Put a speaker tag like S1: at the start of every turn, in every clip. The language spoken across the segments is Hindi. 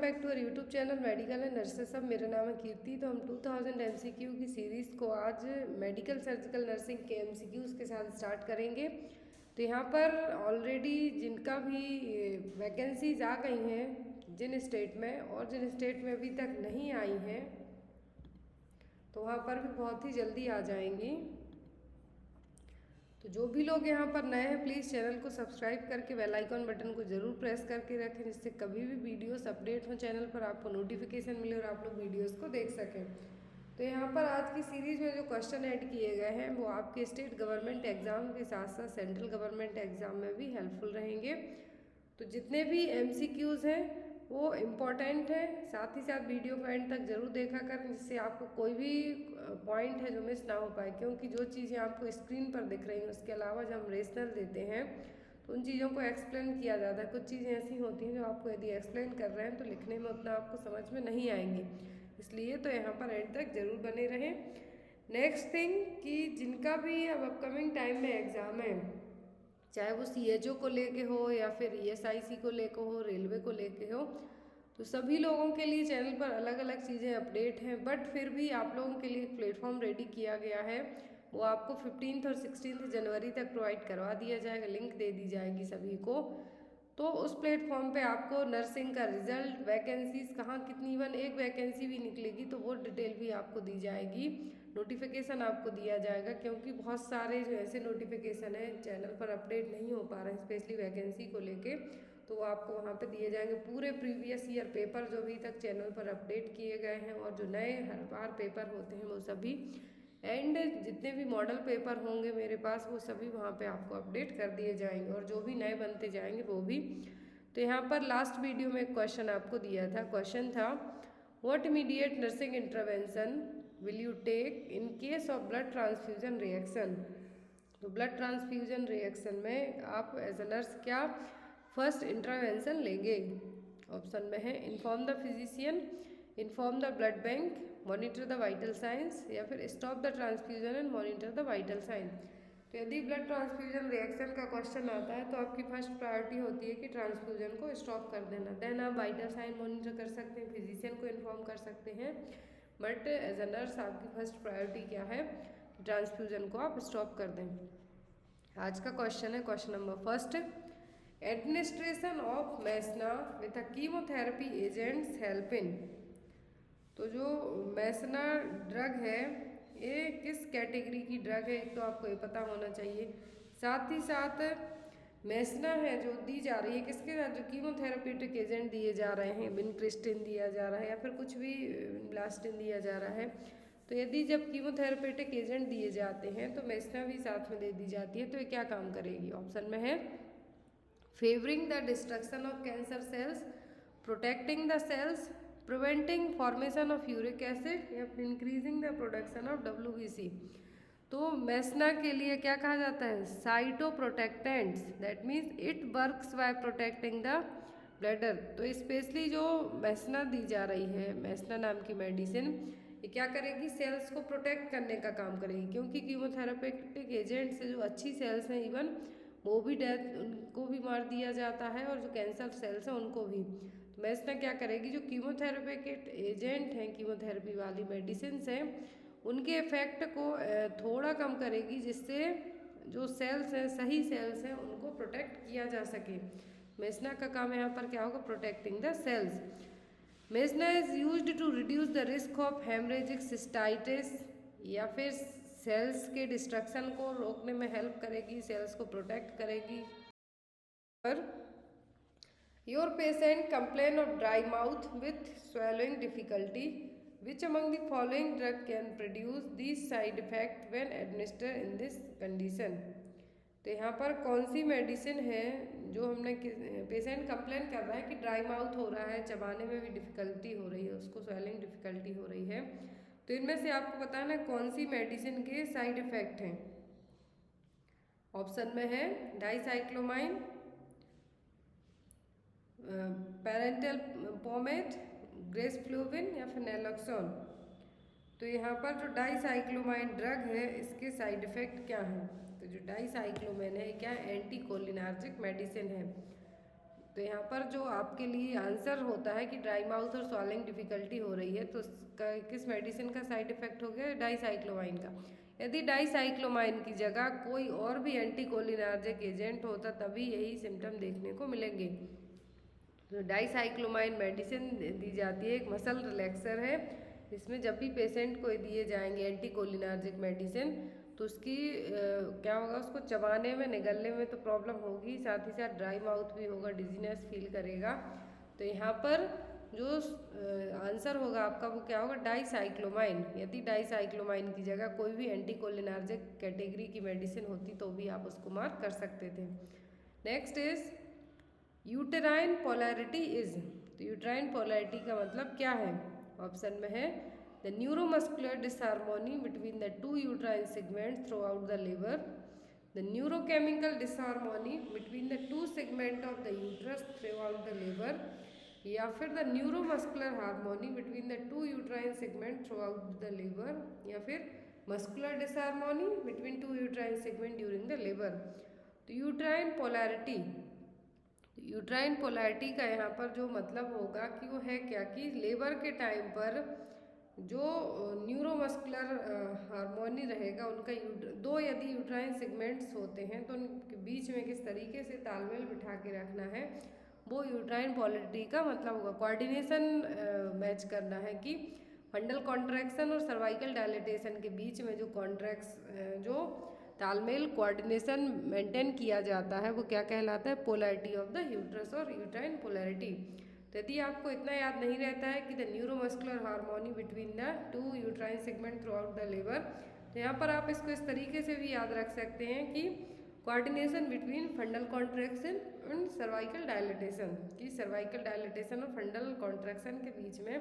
S1: Back to our YouTube channel medical and nurses. सब मेरा नाम है कीर्ति। तो हम 2000 एमसीक्यू की सीरीज़ को आज मेडिकल सर्जिकल नर्सिंग के एमसीक्यूज़ के साथ स्टार्ट करेंगे। तो यहाँ पर ऑलरेडी जिनका भी वैकेंसीज आ गई हैं जिन स्टेट में, और जिन स्टेट में अभी तक नहीं आई हैं तो वहाँ पर भी बहुत ही जल्दी आ जाएंगी। तो जो भी लोग यहाँ पर नए हैं प्लीज़ चैनल को सब्सक्राइब करके बेल आइकॉन बटन को ज़रूर प्रेस करके रखें, जिससे कभी भी वीडियोस अपडेट हो चैनल पर आपको नोटिफिकेशन मिले और आप लोग वीडियोस को देख सकें। तो यहाँ पर आज की सीरीज़ में जो क्वेश्चन ऐड किए गए हैं वो आपके स्टेट गवर्नमेंट एग्जाम के साथ साथ सेंट्रल गवर्नमेंट एग्जाम में भी हेल्पफुल रहेंगे। तो जितने भी MCQs हैं वो इम्पॉर्टेंट है, साथ ही साथ वीडियो को एंड तक जरूर देखा करें, जिससे आपको कोई भी पॉइंट है जो मिस ना हो पाए। क्योंकि जो चीज़ें आपको स्क्रीन पर दिख रही हैं उसके अलावा जब हम रेशनल देते हैं तो उन चीज़ों को एक्सप्लेन किया जाता है। कुछ चीज़ें ऐसी होती हैं जो आपको यदि एक्सप्लेन कर रहे हैं तो लिखने में उतना आपको समझ में नहीं आएंगी, इसलिए तो यहाँ पर एंड तक जरूर बने रहें। नेक्स्ट थिंग कि जिनका भी अब अपकमिंग टाइम में एग्ज़ाम है, चाहे वो CHO को लेके हो या फिर ESIC को लेके हो, रेलवे को लेके हो, तो सभी लोगों के लिए चैनल पर अलग अलग चीज़ें अपडेट हैं। बट फिर भी आप लोगों के लिए एक प्लेटफॉर्म रेडी किया गया है, वो आपको 15 और 16 जनवरी तक प्रोवाइड करवा दिया जाएगा, लिंक दे दी जाएगी सभी को। तो उस प्लेटफॉर्म पे आपको नर्सिंग का रिजल्ट, वैकेंसीज कहाँ कितनी, इवन एक वैकेंसी भी निकलेगी तो वो डिटेल भी आपको दी जाएगी, नोटिफिकेशन आपको दिया जाएगा। क्योंकि बहुत सारे जो ऐसे नोटिफिकेशन हैं चैनल पर अपडेट नहीं हो पा रहे हैं स्पेशली वैकेंसी को लेके, तो वो आपको वहाँ पे दिए जाएंगे। पूरे प्रीवियस ईयर पेपर जो अभी तक चैनल पर अपडेट किए गए हैं और जो नए हर बार पेपर होते हैं वो सभी, एंड जितने भी मॉडल पेपर होंगे मेरे पास वो सभी वहाँ पे आपको अपडेट कर दिए जाएंगे, और जो भी नए बनते जाएंगे वो भी। तो यहाँ पर लास्ट वीडियो में एक क्वेश्चन आपको दिया था, क्वेश्चन था what immediate nursing intervention will you take in case of blood transfusion reaction. तो ब्लड ट्रांसफ्यूजन रिएक्शन में आप एज अ नर्स क्या फर्स्ट इंटरवेंशन लेंगे। ऑप्शन में है inform the physician, inform the blood bank, monitor the vital signs, या फिर stop the transfusion and monitor the vital sign. तो यदि ब्लड ट्रांसफ्यूजन रिएक्शन का क्वेश्चन आता है तो आपकी फर्स्ट प्रायोरिटी होती है कि ट्रांसफ्यूजन को स्टॉप कर देना। देन आप वाइटल साइन मॉनिटर कर सकते हैं, फिजिशियन को इन्फॉर्म कर सकते हैं, बट एज अ नर्स आपकी फर्स्ट प्रायोरिटी क्या है, ट्रांसफ्यूजन को आप स्टॉप कर दें। आज का क्वेश्चन है question number first, administration of mesna with a chemotherapy agents help in. तो जो मैसना ड्रग है ये किस कैटेगरी की ड्रग है, एक तो आपको ये पता होना चाहिए। साथ ही साथ मैसना है जो दी जा रही है किसके साथ, जो कीमोथेरेप्यूटिक एजेंट दिए जा रहे हैं, विनक्रिस्टिन दिया जा रहा है या फिर कुछ भी ब्लास्टिन दिया जा रहा है। तो यदि जब कीमोथेरेपेटिक एजेंट दिए जाते हैं तो मैसना भी साथ में दे दी जाती है, तो ये क्या काम करेगी। ऑप्शन में है favouring the destruction of cancer cells, protecting the cells, preventing formation of uric acid, या फिर increasing the production of WBC। तो मैसना के लिए क्या कहा जाता है, cytoprotectants, that means it works by protecting the bladder. तो स्पेशली जो मैसना दी जा रही है, मैसना नाम की मेडिसिन, ये क्या करेगी, सेल्स को प्रोटेक्ट करने का काम करेगी। क्योंकि कीमोथेरेपेटिक एजेंट से जो अच्छी सेल्स हैं इवन वो भी डेथ, उनको भी मार दिया जाता है, और जो कैंसर सेल्स हैं उनको भी। तो मैसना क्या करेगी, जो कीमोथेरेपिक एजेंट हैं, कीमोथेरेपी वाली मेडिसिन हैं, उनके इफेक्ट को थोड़ा कम करेगी, जिससे जो सेल्स हैं, सही सेल्स हैं, उनको प्रोटेक्ट किया जा सके। मैसना का काम यहाँ पर क्या होगा, protecting the cells. Mesna is used to reduce the risk of haemorrhagic cystitis, या फिर सेल्स के डिस्ट्रक्शन को रोकने में हेल्प करेगी, सेल्स को प्रोटेक्ट करेगी। Per your patient complain of dry mouth with swallowing difficulty, which among the following drug can produce these side effect when administered in this condition। तो यहाँ पर कौन सी मेडिसिन है जो हमने, पेशेंट कंप्लेन कर रहा है कि ड्राई माउथ हो रहा है, चबाने में भी डिफिकल्टी हो रही है, उसको स्वेलिंग डिफिकल्टी हो रही है, तो इनमें से आपको बताना कौन सी मेडिसिन के साइड इफेक्ट हैं। ऑप्शन में है डाइसाइक्लोमाइन, पैरेंटल पोमेट, ग्रेसफ्लूविन, या फिर नैलोक्सोन। तो यहाँ पर जो डाइसाइक्लोमाइन ड्रग है इसके साइड इफ़ेक्ट क्या हैं। तो जो डाइसाइक्लोमाइन है क्या एंटी कोलिनार्जिक मेडिसिन है। तो तो यहाँ पर जो आपके लिए आंसर होता है कि ड्राई माउथ और स्वॉलिंग डिफिकल्टी हो रही है, तो किस मेडिसिन का साइड इफेक्ट हो गया? डाइसाइक्लोमाइन का। यदि डाइसाइक्लोमाइन की जगह कोई और भी एंटीकोलिनार्जिक एजेंट होता तभी यही सिम्टम देखने को मिलेंगे। तो डाइसाइक्लोमाइन मेडिसिन दी जाती है, एक मसल रिलैक्सर है। इसमें जब भी पेशेंट को दिए जाएंगे एंटीकोलिनार्जिक मेडिसिन तो उसकी क्या होगा, उसको चबाने में निगलने में तो प्रॉब्लम होगी, साथ ही साथ ड्राई माउथ भी होगा, डिजीनेस फील करेगा। तो यहाँ पर जो आंसर होगा आपका वो क्या होगा? डाइसाइक्लोमाइन। यदि डाइसाइक्लोमाइन की जगह कोई भी एंटीकोलिनार्जिक कैटेगरी की मेडिसिन होती तो भी आप उसको मार्क कर सकते थे। Next is uterine polarity is. तो यूटेराइन पोलैरिटी का मतलब क्या है? ऑप्शन में है the neuromuscular disharmony between the two uterine segment throughout the liver, the neurochemical disharmony between the two segment of the uterus throughout the liver, या फिर the neuromuscular harmony between the two uterine segment throughout the liver, या फिर muscular disharmony between two uterine segment during the liver. तो यूट्राइन पोलैरिटी का यहाँ पर जो मतलब होगा कि वो है क्या कि लेबर के टाइम पर जो न्यूरोमस्कुलर हार्मोनी रहेगा उनका दो यदि यूट्राइन सेगमेंट्स होते हैं तो उनके बीच में किस तरीके से तालमेल बिठा के रखना है, वो यूट्राइन पोलैरिटी का मतलब होगा। कोऑर्डिनेशन मैच करना है कि फंडल कॉन्ट्रैक्शन और सर्वाइकल डायलिटेशन के बीच में जो तालमेल कोऑर्डिनेशन मेंटेन किया जाता है वो क्या कहलाता है? पोलैरिटी ऑफ द यूट्रस और यूट्राइन पोलैरिटी। तो यदि आपको इतना याद नहीं रहता है कि the neuromuscular harmony between the two uterine segment throughout the liver, तो यहाँ पर आप इसको इस तरीके से भी याद रख सकते हैं कि coordination between फंडल contraction and cervical dilatation, कि सर्वाइकल डायलिटेशन और फंडल कॉन्ट्रैक्शन के बीच में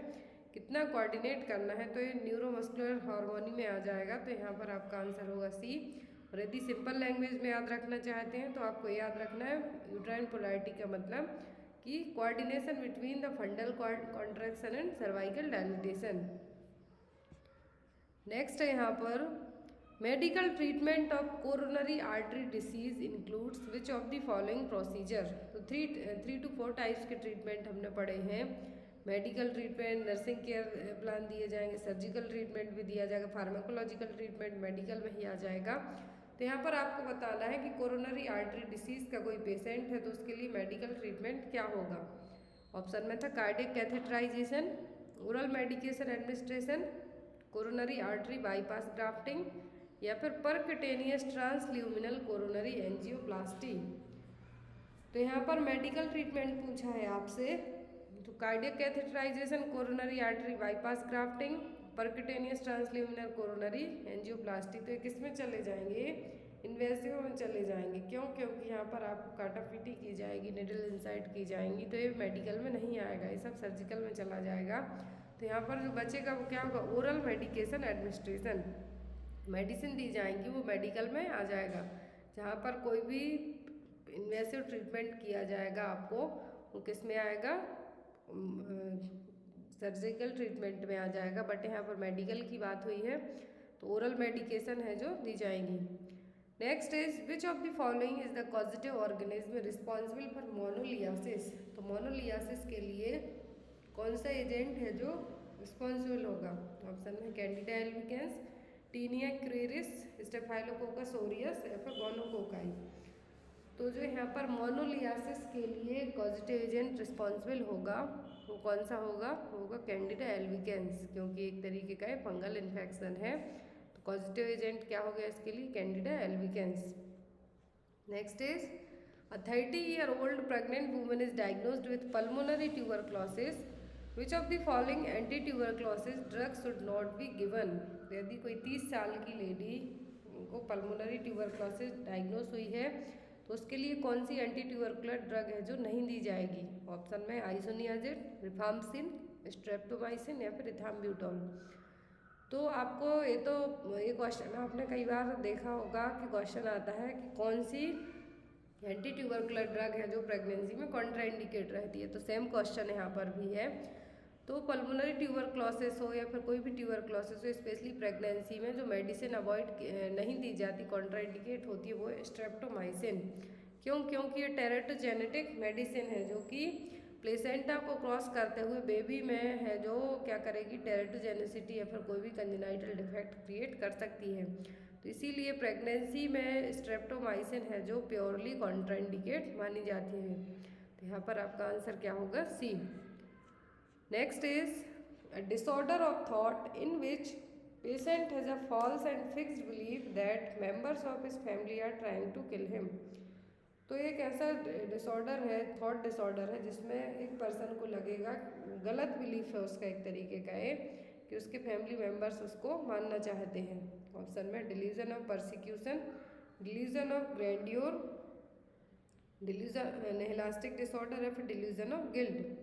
S1: कितना कोऑर्डिनेट करना है, तो ये न्यूरोमस्कुलर हार्मोनी में आ जाएगा। तो यहाँ पर आपका आंसर होगा सी। और यदि सिंपल लैंग्वेज में याद रखना चाहते हैं तो आपको याद रखना है यूट्राइन पोलैरिटी का मतलब कि coordination between the फंडल contraction and cervical dilatation. Next है यहाँ पर medical treatment of coronary artery disease includes which of the following procedure. तो 3 to 4 टाइप्स के ट्रीटमेंट हमने पढ़े हैं। Medical treatment, nursing care plan दिए जाएंगे, सर्जिकल ट्रीटमेंट भी दिया जाएगा, फार्माकोलॉजिकल ट्रीटमेंट मेडिकल में ही आ जाएगा। तो यहाँ पर आपको बताना है कि कोरोनरी आर्टरी डिसीज का कोई पेशेंट है तो उसके लिए मेडिकल ट्रीटमेंट क्या होगा। ऑप्शन में था cardiac catheterization, oral medication administration, coronary artery bypass grafting, या फिर परक्यूटेनियस ट्रांसल्यूमिनल कोरोनरी एंजियोप्लास्टी। तो यहाँ पर मेडिकल ट्रीटमेंट पूछा है आपसे, तो cardiac catheterization, coronary artery bypass grafting, percutaneous transluminal coronary angioplasty. तो ये किस में चले जाएंगे? इन्वेसिव में चले जाएंगे। क्यों? क्योंकि यहाँ पर आपको काटापीटी की जाएगी, निडल इंसाइट की जाएंगी, तो ये मेडिकल में नहीं आएगा, ये सब सर्जिकल में चला जाएगा। तो यहाँ पर जो बचेगा वो क्या होगा? ओरल मेडिकेशन एडमिनिस्ट्रेशन, मेडिसिन दी जाएंगी वो मेडिकल में आ जाएगा। जहाँ पर कोई भी इन्वेसिव ट्रीटमेंट किया जाएगा आपको वो किस में आएगा? सर्जिकल ट्रीटमेंट में आ जाएगा। बट यहाँ पर मेडिकल की बात हुई है तो ओरल मेडिकेशन है जो दी जाएंगी। Next is which of the following is the causative organism responsible for moniliasis. तो मोनोलियासिस के लिए कौन सा एजेंट है जो रिस्पॉन्सिबल होगा? ऑप्शन में Candida albicans, tinea cruris, Staphylococcus aureus, या फिर गोनोकोकाई। तो जो यहाँ पर मोनोलियासिस के लिए कॉजेटिव एजेंट रिस्पॉन्सिबल होगा वो कौन सा होगा? होगा कैंडिडा एल्बिकेंस, क्योंकि एक तरीके का फंगल इन्फेक्शन है। तो पॉजिटिव एजेंट क्या हो गया इसके लिए? Candida albicans. Next is a 30-year-old pregnant woman is diagnosed with pulmonary tuberculosis. Which of the following anti-tuberculosis drugs should not be given? यदि कोई 30 साल की लेडी को पल्मोनरी ट्यूबरक्लोसिस डायग्नोस हुई है तो उसके लिए कौन सी एंटी ट्यूबरकुलर ड्रग है जो नहीं दी जाएगी? ऑप्शन में आइसोनियाजिड, रिफाम्सिन, स्ट्रेप्टोमाइसिन, या फिर इथाम्ब्यूटोल। तो आपको ये क्वेश्चन आपने कई बार देखा होगा कि क्वेश्चन आता है कि कौन सी एंटी ट्यूबरकुलर ड्रग है जो प्रेगनेंसी में कॉन्ट्राइंडिकेट रहती है। तो सेम क्वेश्चन यहाँ पर भी है। तो पल्मोनरी ट्यूबरक्लोसिस हो या फिर कोई भी ट्यूबरक्लोसिस हो, स्पेशली प्रेगनेंसी में जो मेडिसिन अवॉइड नहीं दी जाती, कॉन्ट्राइंडिकेट होती है, वो स्ट्रेप्टोमाइसिन। क्यों? क्योंकि ये टेरेटोजेनेटिक मेडिसिन है जो कि प्लेसेंटा को क्रॉस करते हुए बेबी में है जो क्या करेगी, टेरेटोजेनिसिटी या फिर कोई भी कंजेनाइटल डिफेक्ट क्रिएट कर सकती है। तो इसीलिए प्रेगनेंसी में स्ट्रेप्टोमाइसिन है जो प्योरली कॉन्ट्राइंडिकेट मानी जाती है। तो यहाँ पर आपका आंसर क्या होगा? C. Next is a disorder of thought in which patient has a false and fixed belief that members of his family are trying to kill him। तो एक ऐसा डिसऑर्डर है, थॉट डिसऑर्डर है, जिसमें एक पर्सन को लगेगा, गलत बिलीफ है उसका एक तरीके का है कि उसके फैमिली मेम्बर्स उसको मानना चाहते हैं। ऑप्शन में delusion of persecution, delusion of grandeur, delusion nihilistic disorder है, फिर डिल्यूजन ऑफ गिल्ट।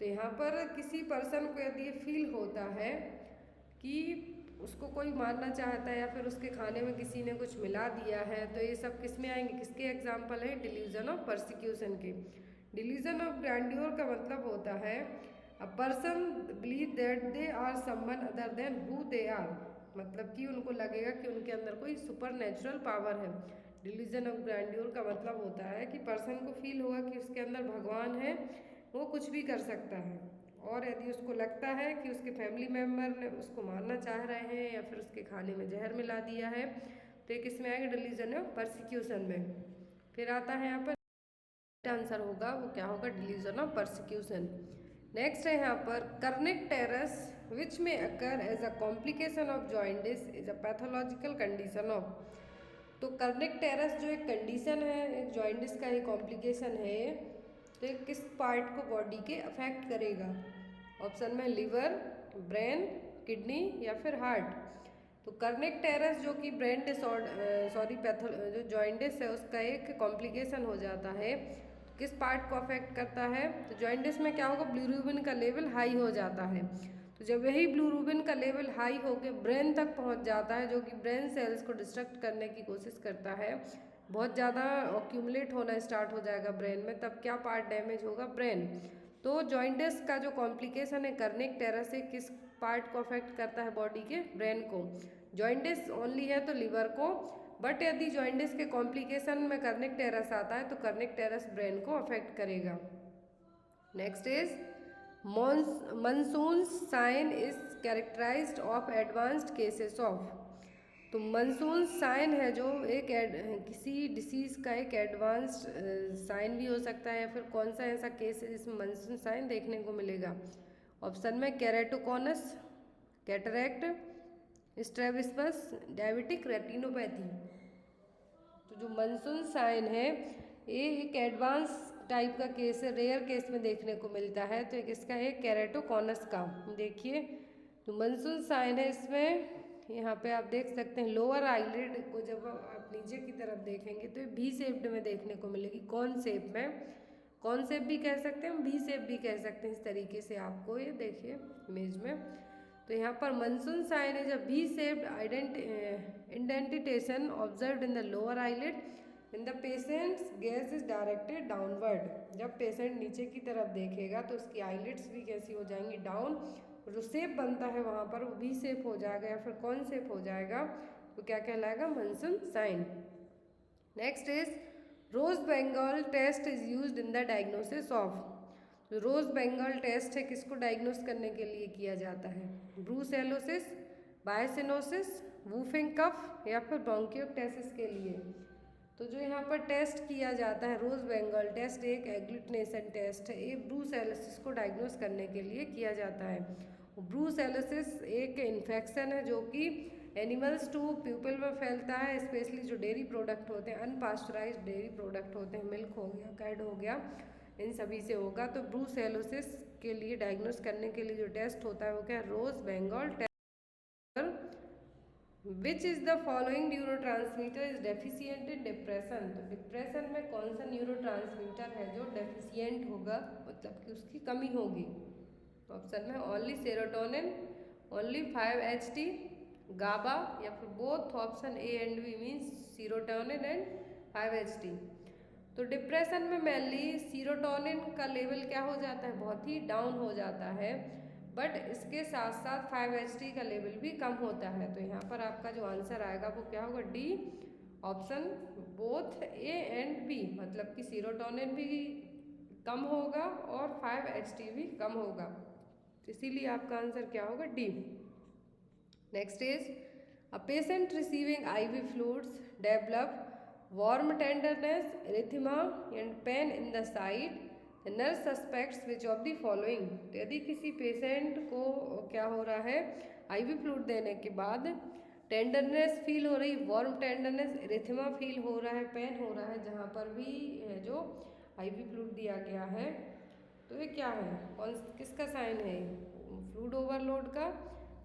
S1: तो यहाँ पर किसी पर्सन को यदि ये फील होता है कि उसको कोई मारना चाहता है या फिर उसके खाने में किसी ने कुछ मिला दिया है, तो ये सब किस में आएंगे, किसके एग्जाम्पल हैं? डिल्यूजन ऑफ परसिक्यूशन के। डिल्यूजन ऑफ ग्रैंड्योर का मतलब होता है a person believe that they are someone other than who they are, मतलब कि उनको लगेगा कि उनके अंदर कोई सुपर नेचुरल पावर है। डिल्यूजन ऑफ ग्रैंड्योर का मतलब होता है कि पर्सन को फील होगा कि उसके अंदर भगवान है, वो कुछ भी कर सकता है। और यदि उसको लगता है कि उसके फैमिली मेम्बर ने उसको मारना चाह रहे हैं या फिर उसके खाने में जहर मिला दिया है, तो ये किस में आएगा? डिल्यूजन ऑफ परसिक्यूशन में। फिर आता है यहाँ पर आंसर होगा, वो क्या होगा? Delusion of persecution. नेक्स्ट है यहाँ पर कर्निक टेरस विच में occur as a complication of jaundice is a pathological condition of. तो कर्निक टेरस जो एक कंडीशन है, एक जॉइंटिस का ही कॉम्प्लिकेशन है, तो ये किस पार्ट को बॉडी के अफेक्ट करेगा? ऑप्शन में लिवर, ब्रेन, किडनी या फिर हार्ट। तो कर्निक टेरस जो कि ब्रेन डिसऑर्डर जो जॉइंटिस है उसका एक कॉम्प्लिकेशन हो जाता है, तो किस पार्ट को अफेक्ट करता है? तो जॉइंटिस में क्या होगा? ब्लूबिन का लेवल हाई हो जाता है। तो जब यही ब्लूबिन का लेवल हाई होकर ब्रेन तक पहुंच जाता है, जो कि ब्रेन सेल्स को डिस्ट्रक्ट करने की कोशिश करता है, बहुत ज़्यादा ऑक्यूमुलेट होना स्टार्ट हो जाएगा ब्रेन में, तब क्या पार्ट डैमेज होगा? ब्रेन। तो जॉइंटिस का जो कॉम्प्लिकेशन है कर्निक टेरस से किस पार्ट को अफेक्ट करता है? बॉडी के ब्रेन को। जॉइंटिस ओनली है तो लिवर को, बट यदि जॉइंटिस के कॉम्प्लिकेशन में कर्निक टेरस आता है तो कर्निक टेरस ब्रेन को अफेक्ट करेगा। Next is monsoon sign is characterized of advanced cases of. तो मानसून साइन है जो एक किसी डिसीज़ का एक एडवांस्ड साइन भी हो सकता है, या फिर कौन सा ऐसा केस है जिसमें मानसून साइन देखने को मिलेगा? ऑप्शन में केरेटोकोनस, कैटरैक्ट, स्ट्रैबिस्मस, डायबिटिक रेटिनोपैथी। तो जो मानसून साइन है ये एक एडवांस टाइप का केस है, रेयर केस में देखने को मिलता है, तो एक इसका है केरेटोकोनस का। देखिए तो मानसून साइन है, इसमें यहाँ पे आप देख सकते हैं लोअर आईलिड को जब आप नीचे की तरफ देखेंगे तो ये भी शेप्ड में देखने को मिलेगी। कौन शेप में? कौन शेप भी कह सकते हैं, भी शेप भी कह सकते हैं, इस तरीके से आपको ये देखिए इमेज में। तो यहाँ पर मानसून साइन है जब भी shaped indentation observed in the lower eyelid in the patient's gaze is directed downward. जब पेशेंट नीचे की तरफ देखेगा तो उसकी आईलिड्स भी कैसी हो जाएंगी? डाउन। जो शेप बनता है वहाँ पर वो वी शेप हो जाएगा या फिर कौन शेप हो जाएगा? तो क्या कहलाएगा? Monsoon sign. Next is rose Bengal test is used in the diagnosis of. जो रोज बेंगल टेस्ट है किसको डायग्नोस करने के लिए किया जाता है? ब्रूसेलोसिस, बायसिनोसिस, वूफिंग कफ या फिर ब्रोंकियोप्टेसिस के लिए। तो जो यहाँ पर टेस्ट किया जाता है रोज बेंगल टेस्ट एक एग्लूटिनेशन टेस्ट है, ये ब्रूसेलोसिस को डायग्नोस करने के लिए किया जाता है। ब्रूसेलोसिस एक इन्फेक्शन है जो कि एनिमल्स टू पीपल में फैलता है, स्पेशली जो डेयरी प्रोडक्ट होते हैं, अनपास्चराइज्ड डेयरी प्रोडक्ट होते हैं, मिल्क हो गया, कर्ड हो गया, इन सभी से होगा। तो ब्रूसेलोसिस के लिए डायग्नोस करने के लिए जो टेस्ट होता है वो क्या है? Rose Bengal test. Which is the following neurotransmitter is deficient in depression. तो डिप्रेशन में कौन सा न्यूरोट्रांसमीटर है जो डेफिशिएंट होगा, मतलब कि उसकी कमी होगी? ऑप्शन में only serotonin, only 5-HT, GABA या फिर both. Option A and B means serotonin and 5-HT। तो डिप्रेशन में मेनली सीरोटोनिन का लेवल क्या हो जाता है? बहुत ही डाउन हो जाता है, बट इसके साथ साथ 5-HT का लेवल भी कम होता है। तो यहाँ पर आपका जो आंसर आएगा वो क्या होगा? D, option both A and B, मतलब कि सीरोटोनिन भी कम होगा और 5-HT भी कम होगा, तो इसीलिए आपका आंसर क्या होगा, D. Next is a patient receiving IV fluids develop warm tenderness, erythema and pain in the side. The nurse suspects which of the following. तो यदि किसी पेशेंट को क्या हो रहा है, IV फ्लूइड देने के बाद टेंडरनेस फील हो रही, वार्म टेंडरनेस, इरिथमा फील हो रहा है, पेन हो रहा है जहाँ पर भी जो IV फ्लूइड दिया गया है, तो ये क्या है, कौन किसका साइन है, फ्लूइड ओवरलोड का,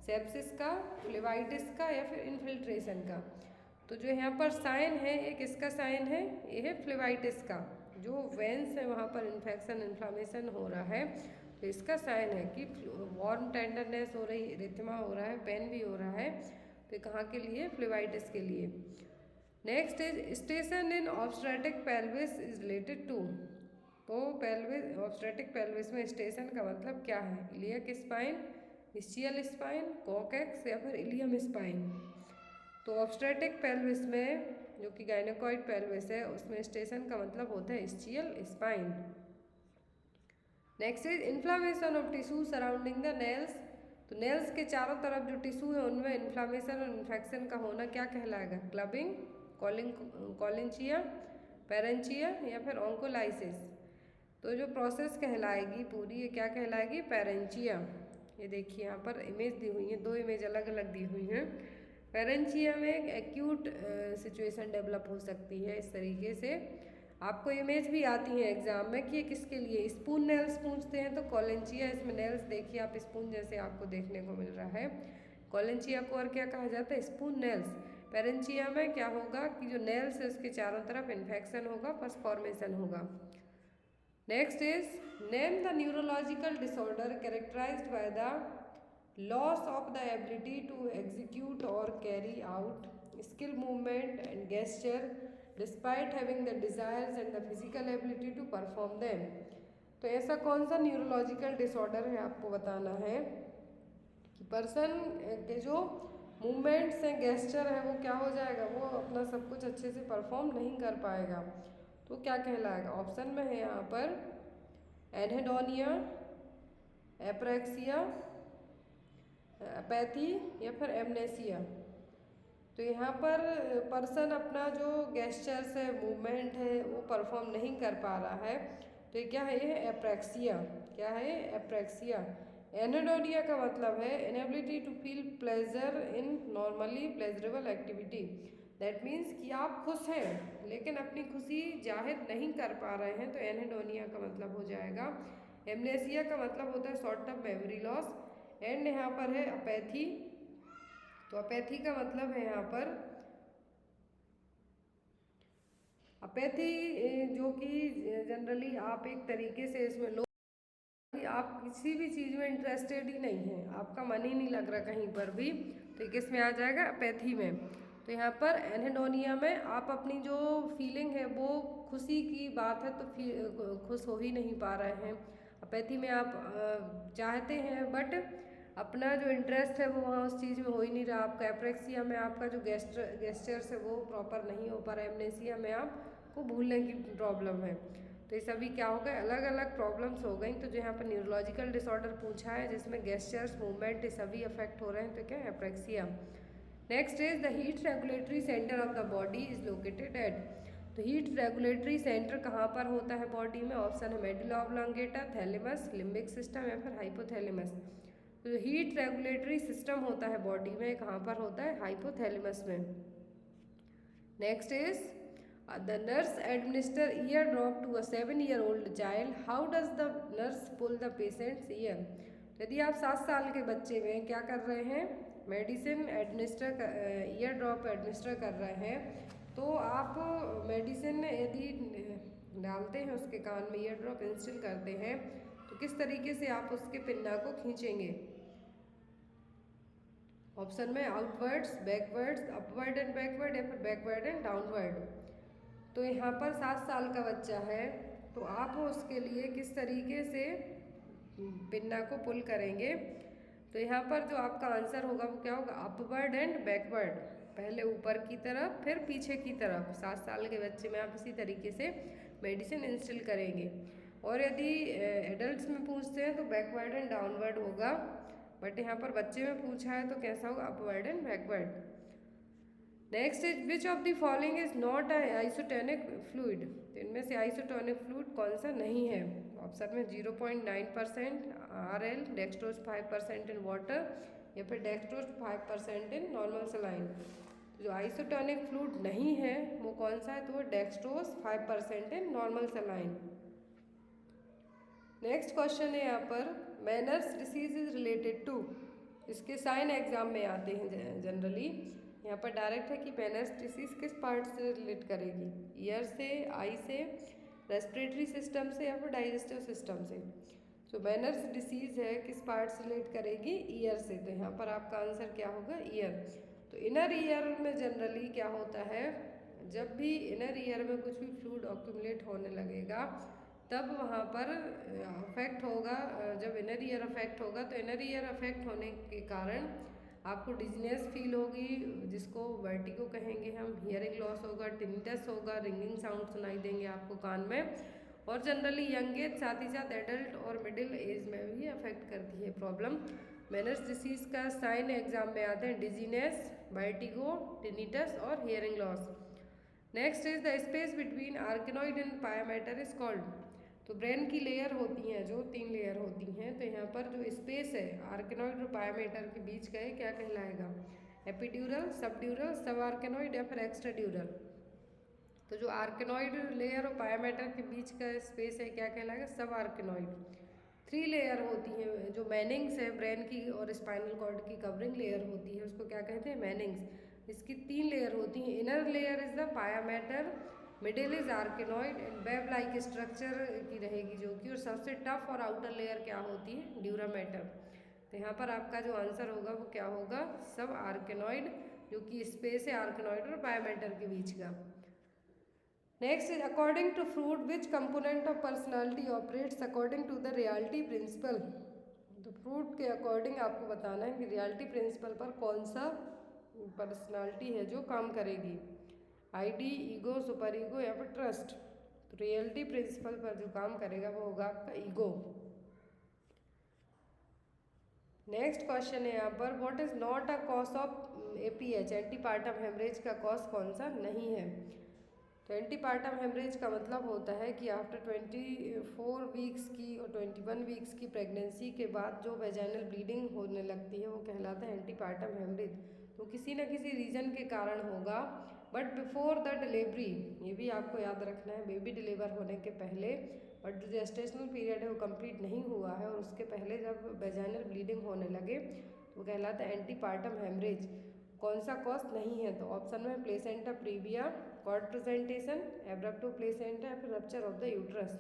S1: सेप्सिस का, फ्लेवाइटिस का या फिर इन्फिल्ट्रेशन का। तो जो यहाँ पर साइन है ये किसका साइन है, ये है फ्लेवाइटिस का, जो वेंस है वहाँ पर इन्फेक्शन इन्फ्लामेशन हो रहा है, तो इसका साइन है कि वार्म टेंडरनेस हो रही, इरिथमा हो रहा है, पेन भी हो रहा है, तो कहाँ के लिए, फ्लेवाइटिस के लिए। Next is station in obstetric pelvis is related to. तो पेल्विस, ऑब्स्ट्रेटिक पेल्विस में स्टेशन का मतलब क्या है, iliac spine, ischial spine, coccyx या फिर इलियम स्पाइन। तो ऑब्स्ट्रेटिक पेल्विस में, जो कि गायनेकॉइड पेल्विस है, उसमें स्टेशन का मतलब होता है ischial spine. Next is inflammation of tissue surrounding the nails. तो नेल्स के चारों तरफ जो टिश्यू है उनमें इन्फ्लामेशन और इन्फेक्शन का होना क्या कहलाएगा, क्लबिंग, कॉलिंचिया, पेरेंचिया या फिर ऑन्कोलाइसिस। तो जो प्रोसेस कहलाएगी पूरी, ये क्या कहलाएगी, पेरेंचिया। ये देखिए यहाँ पर इमेज दी हुई है, दो इमेज अलग अलग दी हुई हैं। पेरेंचिया में एक एक्यूट सिचुएशन डेवलप हो सकती है इस तरीके से। आपको इमेज भी आती है एग्जाम में कि ये किसके लिए, स्पून नेल्स पूछते हैं तो कॉलेंचिया, इसमें नेल्स देखिए आप स्पून जैसे आपको देखने को मिल रहा है। कॉलेंचिया को और क्या कहा जाता है, स्पून नेल्स। पेरेंचिया में क्या होगा कि जो नेल्स है उसके चारों तरफ इन्फेक्शन होगा, पस फॉर्मेशन होगा। Next is name the neurological disorder characterized by the loss of the ability to execute or carry out skill movement and gesture despite having the desires and the physical ability to perform them। तो ऐसा कौन सा न्यूरोलॉजिकल डिसऑर्डर है आपको बताना है कि पर्सन के जो मूवमेंट्स हैं, गेस्चर है, वो क्या हो जाएगा, वो अपना सब कुछ अच्छे से परफॉर्म नहीं कर पाएगा, तो क्या कहलाएगा। ऑप्शन में है यहाँ पर एनहेडोनिया, एप्रेक्सिया, अपैथी या फिर एमनेसिया। तो यहाँ पर पर्सन अपना जो गेस्चर्स है, मूवमेंट है, वो परफॉर्म नहीं कर पा रहा है, तो ये क्या है, ये एप्रेक्सिया। क्या है, एप्रेक्सिया। एनेडोनिया का मतलब है inability to feel pleasure in normally pleasurable activity. That means कि आप खुश हैं लेकिन अपनी खुशी जाहिर नहीं कर पा रहे हैं, तो एनेडोनिया का मतलब हो जाएगा। एमनेसिया का मतलब होता है short term memory loss. And यहाँ पर है अपैथी। तो अपैथी का मतलब है यहाँ पर अपैथी, जो कि जनरली आप एक तरीके से इसमें लो, आप किसी भी चीज़ में इंटरेस्टेड ही नहीं है, आपका मन ही नहीं लग रहा कहीं पर भी, तो किस में आ जाएगा, अपैथी में। तो यहाँ पर एनहेडोनिया में आप अपनी जो फीलिंग है वो खुशी की बात है तो खुश हो ही नहीं पा रहे हैं। अपैथी में आप चाहते हैं बट अपना जो इंटरेस्ट है वो वहाँ उस चीज़ में हो ही नहीं रहा। आपका एप्रेक्सिया में आपका जो गेस्चर्स है वो प्रॉपर नहीं हो पा रहा। एमनेसिया में आपको भूलने की प्रॉब्लम है। तो ये सभी क्या हो गए, अलग अलग प्रॉब्लम्स हो गई। तो जो यहाँ पर न्यूरोलॉजिकल डिसऑर्डर पूछा है जिसमें गेस्चर्स, मूवमेंट, ये सभी अफेक्ट हो रहे हैं, तो क्या है, apraxia. Next is the heat regulatory centre of the body is located at. तो हीट रेगुलेटरी सेंटर कहाँ पर होता है बॉडी में, ऑप्शन है medulla oblongata, thalamus, limbic system या फिर हाइपोथैलेमस। तो हीट रेगुलेटरी सिस्टम होता है बॉडी में, कहाँ पर होता है, हाइपोथैलेमस में। Next is the nurse administer ear drop to a 7-year-old child, how does the nurse pull the patient's ear. यदि आप 7 साल के बच्चे में क्या कर रहे हैं, medicine administer, ear drop administer कर रहे हैं, तो आप मेडिसिन यदि डालते हैं उसके कान में, ईयर ड्रॉप इंस्टिल करते हैं, तो किस तरीके से आप उसके पिन्ना को खींचेंगे। ऑप्शन में outwards, backwards, upward and backward या फिर बैकवर्ड एंड डाउनवर्ड। तो यहाँ पर 7 साल का बच्चा है तो आप उसके लिए किस तरीके से पिन्ना को पुल करेंगे। तो यहाँ पर जो आपका आंसर होगा वो क्या होगा, अपवर्ड एंड बैकवर्ड। पहले ऊपर की तरफ फिर पीछे की तरफ। 7 साल के बच्चे में आप इसी तरीके से मेडिसिन इंस्टिल करेंगे। और यदि एडल्ट्स में पूछते हैं तो बैकवर्ड एंड डाउनवर्ड होगा, बट यहाँ पर बच्चे में पूछा है तो कैसा होगा, upward and backward. Next is which of the following is not isotonic fluid. तो इनमें से आइसोटोनिक फ्लूइड कौन सा नहीं है? ऑप्शन में 0.9% RL, डेक्सट्रोज 5% इन वाटर, या फिर डेक्सट्रोज 5% इन नॉर्मल सलाइन। तो जो आइसोटोनिक फ्लूइड नहीं है वो कौन सा है? तो वो dextrose 5% in normal saline. Next question है यहाँ पर, Meniere's disease is related to. इसके साइन एग्जाम में आते हैं जनरली। यहाँ पर डायरेक्ट है कि मैनर्स डिसीज किस पार्ट से रिलेट करेगी, ईयर से, आई से, रेस्पिरेटरी सिस्टम से, या फिर डाइजेस्टिव सिस्टम से। तो मैनर्स डिसीज है किस पार्ट से रिलेट करेगी, ईयर से। तो यहाँ पर आपका आंसर क्या होगा, ईयर। तो इनर ईयर में जनरली क्या होता है, जब भी इनर ईयर में कुछ भी फ्लूइड अक्यूमुलेट होने लगेगा तब वहाँ पर अफेक्ट होगा। जब इनर ईयर अफेक्ट होगा तो इनर ईयर अफेक्ट होने के कारण आपको डिजीनेस फील होगी, जिसको वर्टिगो कहेंगे हम, हियरिंग लॉस होगा, टिनिटस होगा, रिंगिंग साउंड सुनाई देंगे आपको कान में। और जनरली यंग एज, साथ ही साथ एडल्ट और मिडिल एज में भी अफेक्ट करती है प्रॉब्लम। मैनर्स डिसीज का साइन एग्जाम में आते हैं डिजीनेस, वर्टिगो, टिनिटस और hearing loss. Next is the space between arachnoid and pia mater is called. तो ब्रेन की लेयर होती हैं जो 3 लेयर होती हैं, तो यहाँ पर जो स्पेस है आर्केनॉइड और पायामेटर के बीच का है क्या कहलाएगा, एपिड्यूरल, सबड्यूरल, सब आर्केनॉइड, या फिर एक्स्ट्राड्यूरल। तो जो आर्केनॉइड लेयर और पायामेटर के बीच का स्पेस है क्या कहलाएगा, सब आर्केनॉइड। 3 लेयर होती हैं, जो मैनिंग्स है ब्रेन की और स्पाइनल कॉर्ड की कवरिंग लेयर होती है उसको क्या कहते हैं, मैनिंग्स। इसकी 3 लेयर होती हैं। Inner layer is the pia mater, middle is arachnoid and web like structure की रहेगी जो कि, और सबसे टफ और आउटर लेयर क्या होती है, ड्यूरामेटर। तो यहाँ पर आपका जो आंसर होगा वो क्या होगा, सब आर्केनॉइड, जो कि स्पेस है आर्केनॉइड और पायामेटर के बीच का। Next is according to Freud which component of personality operates according to the reality principle. तो फ्रूट के अकॉर्डिंग आपको बताना है कि रियलिटी प्रिंसिपल पर कौन सा पर्सनालिटी है जो काम करेगी, आईडी, ईगो, सुपर ईगो, या फिर ट्रस्ट। तो रियलिटी प्रिंसिपल पर जो काम करेगा वो होगा आपका ईगो। नेक्स्ट क्वेश्चन है यहाँ पर, what is not a cause of APH, antepartum haemorrhage का कॉज कौन सा नहीं है। तो एंटीपार्टम हेमरेज का मतलब होता है कि आफ्टर 24 वीक्स की और 21 वीक्स की प्रेगनेंसी के बाद जो वेजाइनल ब्लीडिंग होने लगती है वो कहलाता है एंटीपार्टम हेमरेज। तो किसी न किसी रीजन के कारण होगा, बट बिफोर द डिलीवरी, ये भी आपको याद रखना है, बेबी डिलीवर होने के पहले, बट जो जेस्टेशनल पीरियड है वो कंप्लीट नहीं हुआ है और उसके पहले जब वेजाइनल ब्लीडिंग होने लगे तो कहलाता है एंटीपार्टम हेमरेज। कौन सा कॉज नहीं है, तो ऑप्शन में placenta praevia, cord presentation, abruptio placenta, या फिर रप्चर ऑफ द यूट्रस।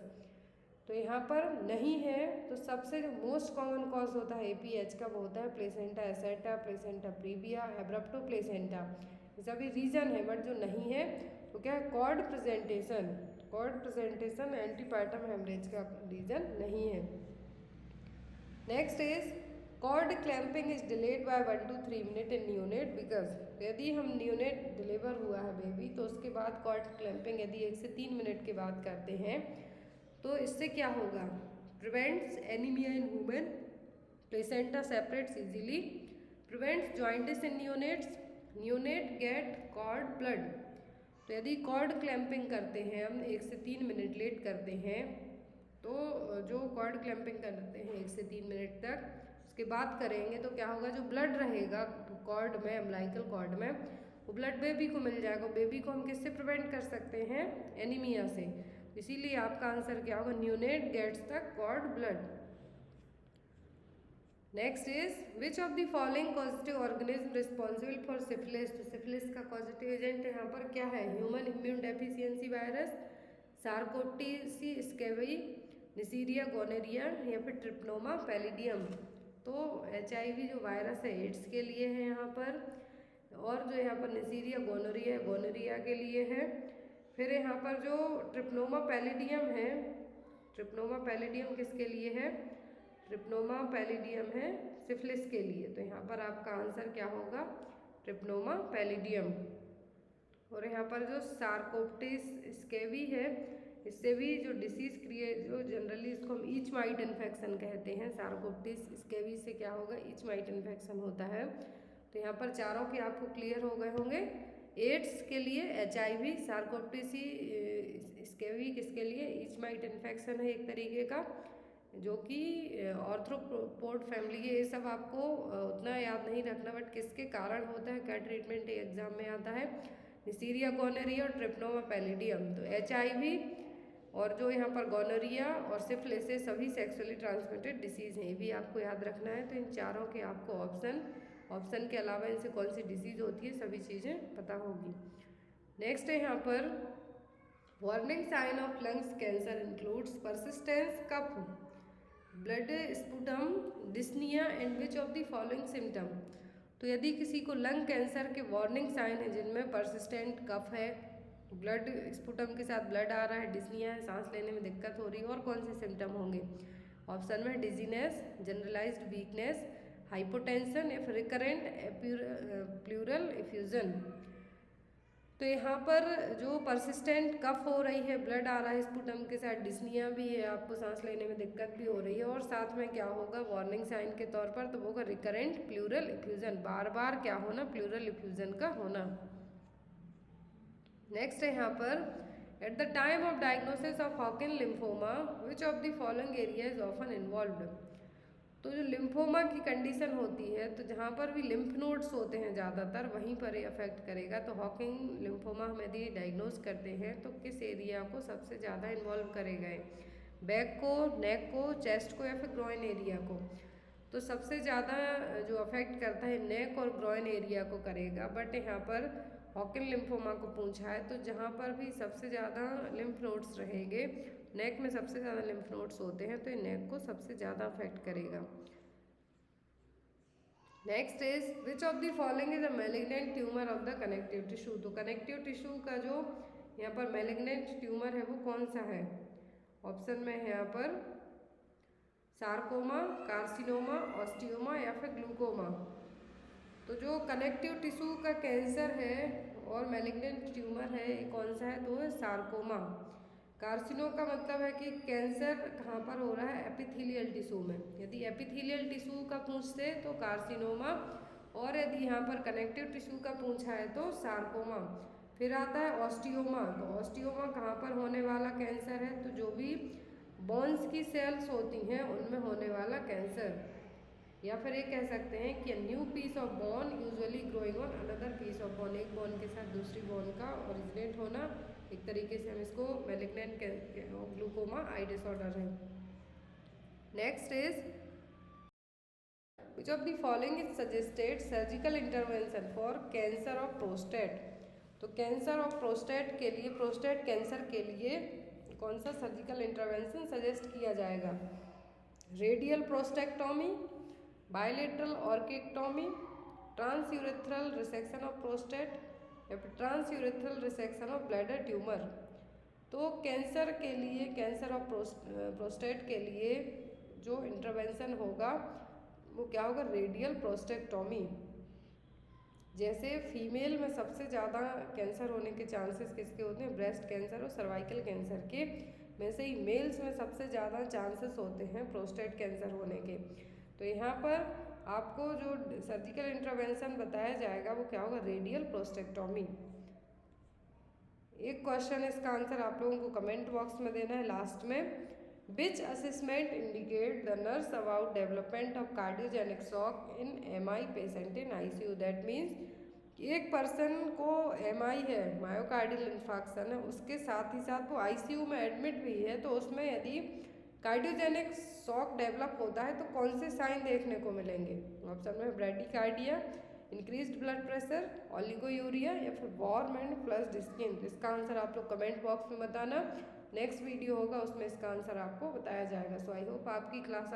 S1: तो यहाँ पर नहीं है, तो सबसे जो मोस्ट कॉमन कॉज होता है एपीएच का वो होता है प्लेसेंटा एसेटा, प्लेसेंटा प्रीविया, एब्रप्टो प्लेसेंटा, ये सभी रीजन है। बट जो नहीं है तो क्या है, cord presentation. Cord presentation antepartum haemorrhage का रीजन नहीं है। Next is cord clamping is delayed by 1 to 3 minute in neonate because. यदि हम न्यूनेट डिलीवर हुआ है बेबी तो उसके बाद कॉर्ड क्लैंपिंग यदि 1 से 3 मिनट के बाद करते हैं तो इससे क्या होगा, prevents anaemia in women, placenta separates easily, prevents jaundice in neonates, neonate get cord blood. तो यदि कॉर्ड क्लैंपिंग करते हैं हम 1 से 3 मिनट लेट करते हैं तो जो कॉर्ड क्लैंपिंग करते हैं 1 से 3 मिनट तक, उसके बाद करेंगे तो क्या होगा, जो ब्लड रहेगा कॉर्ड में, अम्बिलिकल कॉर्ड में, वो ब्लड बेबी को मिल जाएगा। बेबी को हम किससे प्रिवेंट कर सकते हैं, एनीमिया से। इसीलिए आपका आंसर क्या होगा, neonate gets the cord blood. Next is which of the following positive organism responsible for syphilis. तो सिफिलिस का पॉजिटिव एजेंट यहाँ पर क्या है, human immune deficiency virus, sarcoptes scabiei, neisseria gonorrhoea, या फिर ट्रिप्नोमा पैलिडियम। तो HIV जो वायरस है एड्स के लिए है यहाँ पर, और जो यहाँ पर निसीरिया गोनोरिया है गोनोरिया के लिए है। फिर यहाँ पर जो ट्रिप्नोमा पैलिडियम है, ट्रिप्नोमा पैलिडियम किसके लिए है, ट्रिप्नोमा पैलिडियम है सिफिलिस के लिए। तो यहाँ पर आपका आंसर क्या होगा, ट्रिप्नोमा पैलिडियम। और यहाँ पर जो सार्कोप्टिस स्केवी है, इससे भी जो डिसीज क्रिएट, जो जनरली इसको हम ईच माइट इन्फेक्शन कहते हैं, सार्कोप्टिस स्केवी से क्या होगा, ईच माइट इन्फेक्शन होता है। तो यहाँ पर चारों के आपको क्लियर हो गए होंगे। एड्स के लिए HIV, सार्कोप्टिस स्केवी किसके लिए, ईच माइट इन्फेक्शन है एक तरीके का, जो कि ऑर्थ्रोपोड फैमिली के, ये सब आपको उतना याद नहीं रखना, बट किसके कारण होता है, क्या ट्रीटमेंट एग्जाम में आता है, निसीरिया गोनेरिया और ट्रिप्नोमा पैलिडियम। तो HIV और जो यहाँ पर गोनोरिया और सिफिलिस सभी सेक्सुअली ट्रांसमिटेड डिसीज़ हैं, ये भी आपको याद रखना है। तो इन चारों के आपको ऑप्शन के अलावा इनसे कौन सी डिसीज़ होती है सभी चीज़ें पता होगी। नेक्स्ट है यहाँ पर warning sign of lungs cancer includes persistence cough, blood sputum, dyspnoea and which of the following symptom. तो यदि किसी को लंग कैंसर के वार्निंग साइन है जिनमें परसिस्टेंट कफ है, ब्लड स्पुटम के साथ ब्लड आ रहा है, डिस्निया है, सांस लेने में दिक्कत हो रही है, और कौन से सिम्टम होंगे, ऑप्शन में डिजीनेस, जनरलाइज्ड वीकनेस, हाइपोटेंशन, या फिर रिकरेंट प्लूरल इफ्यूजन। तो यहाँ पर जो परसिस्टेंट कफ हो रही है, ब्लड आ रहा है स्पुटम के साथ, डिस्निया भी है, आपको सांस लेने में दिक्कत भी हो रही है, और साथ में क्या होगा वार्निंग साइन के तौर पर, तो वो होगा रिकरेंट प्लूरल इफ्यूजन, बार बार क्या होना, प्लूरल इफ्यूजन का होना। नेक्स्ट है यहाँ पर at the time of diagnosis of Hawking lymphoma which of the following area is often involved. तो जो लिम्फोमा की कंडीशन होती है, तो जहाँ पर भी लिम्फ नोड्स होते हैं ज़्यादातर, वहीं पर ये अफेक्ट करेगा। तो हॉकिंग लिम्फोमा हम यदि डायग्नोज करते हैं तो किस एरिया को सबसे ज़्यादा इन्वॉल्व करेगा, बैक को, नेक को, चेस्ट को, या फिर ग्रोइन एरिया को। तो सबसे ज़्यादा जो अफेक्ट करता है नेक और ग्रोइन एरिया को करेगा, बट यहाँ पर हॉकिन लिम्फोमा को पूछा है, तो जहाँ पर भी सबसे ज़्यादा लिम्फ नोड्स रहेंगे, नेक में सबसे ज़्यादा लिम्फ नोड्स होते हैं, तो ये नेक को सबसे ज़्यादा अफेक्ट करेगा। Next is which of the following is a malignant tumour of the connective tissue. तो कनेक्टिव टिश्यू का जो यहाँ पर मैलिग्नेंट ट्यूमर है वो कौन सा है, ऑप्शन में है यहाँ पर सार्कोमा, कार्सिनोमा, ऑस्टियोमा, या फिर ग्लूकोमा। तो जो कनेक्टिव टिश्यू का कैंसर है और मैलिग्नेंट ट्यूमर है, ये कौन सा है, तो है सार्कोमा। कार्सिनो का मतलब है कि कैंसर कहाँ पर हो रहा है, एपिथेलियल टिश्यू में। यदि एपिथेलियल टिश्यू का पूछते तो कार्सिनोमा, और यदि यहाँ पर कनेक्टिव टिश्यू का पूछा है तो सार्कोमा। फिर आता है ऑस्टियोमा। तो ऑस्टियोमा कहाँ पर होने वाला कैंसर है, तो जो भी बोन्स की सेल्स होती हैं उनमें होने वाला कैंसर। या फिर ये कह सकते हैं कि new piece of bone usually growing on another piece of bone, एक बोन के साथ दूसरी बोन का ओरिजिनेट होना, एक तरीके से हम इसको मैलिग्नेंट ग्लूकोमा आई डिसऑर्डर है। Next is which of the following is suggested surgical intervention for cancer of prostate. तो कैंसर ऑफ प्रोस्टेट के लिए, प्रोस्टेट कैंसर के लिए कौन सा सर्जिकल इंटरवेंशन सजेस्ट किया जाएगा, radial prostatectomy, bilateral orchiectomy, transurethral resection of prostate, या फिर transurethral resection of bladder tumour. तो कैंसर के लिए, कैंसर ऑफ प्रोस्टेट के लिए जो इंटरवेंशन होगा वो क्या होगा, रेडियल प्रोस्टेक्टोमी। जैसे फीमेल में सबसे ज़्यादा कैंसर होने के चांसेस किसके होते हैं, ब्रेस्ट कैंसर और सर्वाइकल कैंसर के, में से ही मेल्स में सबसे ज़्यादा चांसेस होते हैं प्रोस्टेट कैंसर होने के। तो यहाँ पर आपको जो सर्जिकल इंटरवेंशन बताया जाएगा वो क्या होगा, रेडियल प्रोस्टेक्टोमी। एक क्वेश्चन, इसका आंसर आप लोगों को कमेंट बॉक्स में देना है लास्ट में। विच assessment indicate the nurse about development of cardiogenic shock in MI patient in ICU। That means एक पर्सन को MI है, मायोकार्डियल इंफार्क्शन है, उसके साथ ही साथ वो ICU में एडमिट भी है, तो उसमें यदि कार्डियोजेनिक शॉक डेवलप होता है तो कौन से साइन देखने को मिलेंगे, ऑप्शन में bradycardia, increased blood pressure, oliguria, या फिर वार्म एंड फ्लश्ड स्किन। इसका आंसर आप लोग कमेंट बॉक्स में बताना। नेक्स्ट वीडियो होगा उसमें इसका आंसर आपको बताया जाएगा। सो आई होप आपकी क्लास,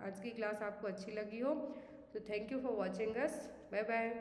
S1: आज की क्लास आपको अच्छी लगी हो। So thank you for watching us, bye bye.